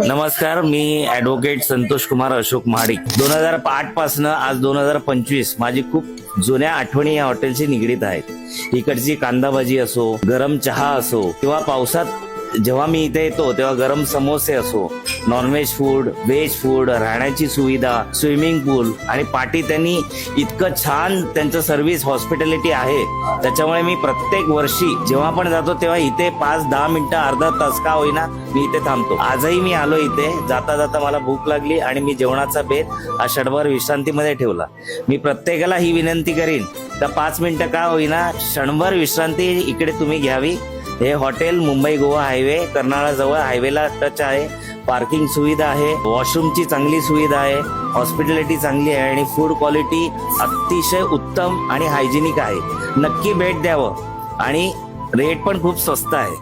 नमस्कार, मी ॲडव्होकेट संतोष कुमार अशोक महाडिक. 2008 पासनं आज 2025 माझी खूप जुन्या आठवणी या हॉटेलशी निगडीत आहेत. इकडची कांदा भाजी असो, गरम चहा असो किंवा पावसात जेव्हा मी इथे येतो तेव्हा गरम समोसे असो, नॉनव्हेज फूड, व्हेज फूड, राहण्याची सुविधा, स्विमिंग पूल आणि पार्टी त्यांनी इतकं छान त्यांचं सर्व्हिस हॉस्पिटॅलिटी आहे. त्याच्यामुळे मी प्रत्येक वर्षी जेव्हा पण जातो तेव्हा इथे 5-10 मिनिटं अर्धा तास का होईना मी इथे थांबतो. आजही मी आलो इथे. जाता जाता मला भूक लागली आणि मी जेवणाचा बेत हा क्षणभर विश्रांतीमध्ये ठेवला. मी प्रत्येकाला ही विनंती करीन तर 5 मिनिटं का होईना क्षणभर विश्रांती इकडे तुम्ही घ्यावी. हे हॉटेल मुंबई गोवा हायवे कर्नाळाजवळ हायवेला टच आहे. पार्किंग सुविधा आहे, वॉशरूमची चांगली सुविधा आहे, हॉस्पिटॅलिटी चांगली आहे आणि फूड क्वालिटी अतिशय उत्तम आणि हायजेनिक आहे. नक्की भेट द्यावं आणि रेट पण खूप स्वस्त आहे.